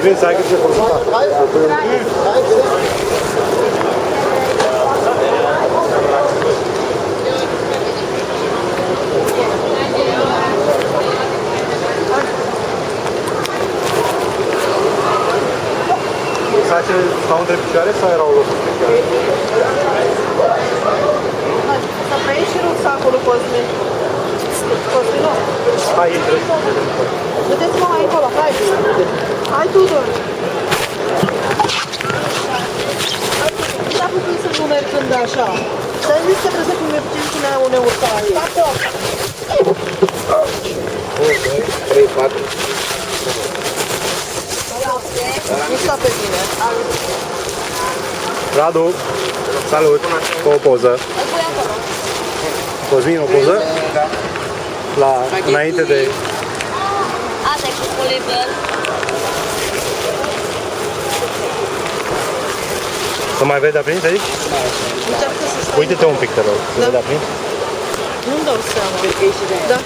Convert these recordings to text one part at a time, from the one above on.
Vezi, hai că ce consultat. Stau între picioare sau erau locuri pe picioare? Să prei și rucsacul Cosmin. Cosmin, nu. Hai, intră. Vedeți-mă mai încolo, hai. Hai, Tudor. Da, putem să nu mergând așa. Să-mi zici că trebuie să fim mergem și ne-au neurcat. Stați-o! 3, 4. Nu sta pe mine. Radu, salut, cu o poză. Cosmin, o poză? Înainte de... Asta e cu poliber. Să mai vede aprins aici? Încearcă să stai. Uite-te un pic, te rog, să vede aprins? Nu-mi dau seama. Da.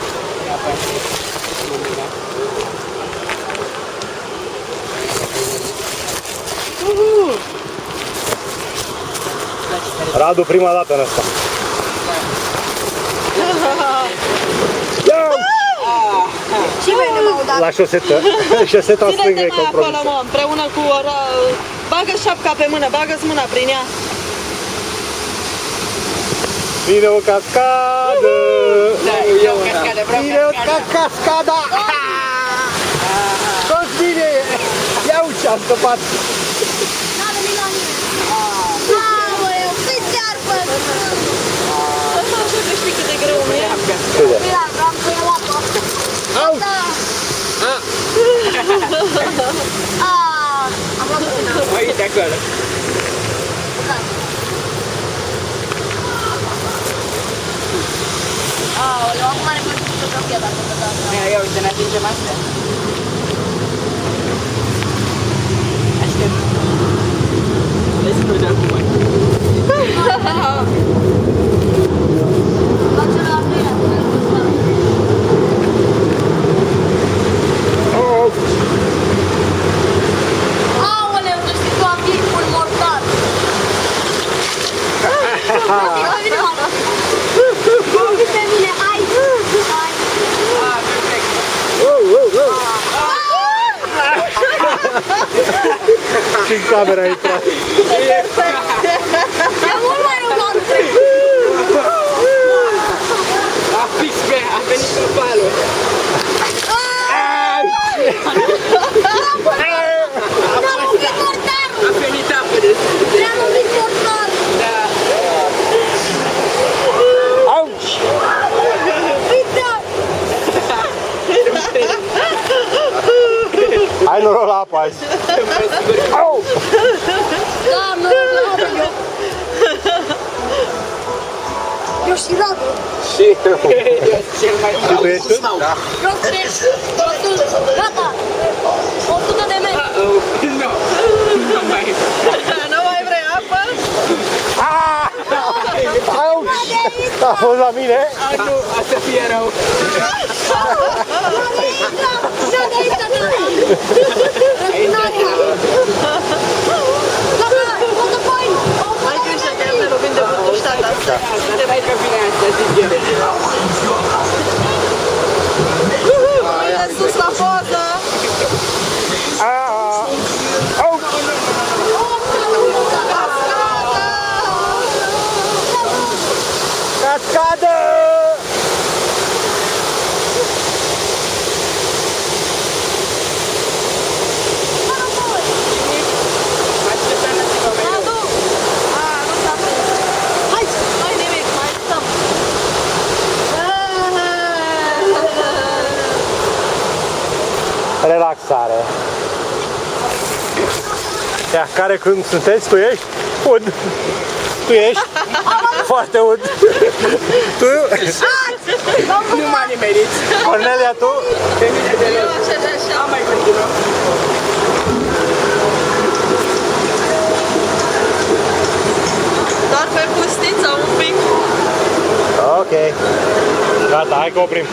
Radu, prima dată în ăsta. Și mai nu m-au dat. La șosetă. Șoseta stângă e Ține-te mai acolo, compromisă. mă, împreună cu ora... Bagă șapca pe mână, bagă-ți mâna prin ea. Vine o cascadă! Eu cascadă, vreau Vine o cascadă. cascada! Toți bine! Ia uite, a scăpat! N-are vina nimeni. Aoleu, cât ți-ar făcut? Așa că știi cât de greu nu e? Mira, vreau să iau apă. Au! Da. Am luat puțin apă. Uite acolo. Aoleu, acum are pentru fotografia dacă vă dați. Ia uite, ne atingem astea. Aștept. Vezi cum de acum. Face la apelea. Aoleu, tu știi tu avicul mortal. Hai, vine mama. Uite pe mine, hai. Hai. Ah, perfect. Și în camera a intrat. E mult mai rău la A fix pe, a venit pe palul. N-am un pic portarul. A venit apă de N-am un pic portarul. Da. Auci! Uite. Ai noroc la apă azi. Au! Da, nu, eu. Eu și Radu. Și eu. Cel mai Și tu ești? Da. Eu cred. Gata. 100 de metri. Nu. Nu mai. Nu mai vrei apă? Auci! A fost la mine? Nu, asta fie rău. Da, de aici, da. Răspunarea. Gata, gata, fain. Ai grijă că el ne lovim de butuștata asta. Hai că vine asta, zic eu. Mâine sus la poză. Cascadă! Radu! Nu s-a prins. Hai, nu-i nimic, mai stăm. Relaxare. Ia, care când sunteți? Tu ești? Ud. Tu ești? Foarte ud. Tu? Nu m-a nimerit. Cornelia, tu? Pe mine de Eu loc. așa și așa. Am mai continuat. Doar pe pustița un pic. Ok. Gata, hai că oprim.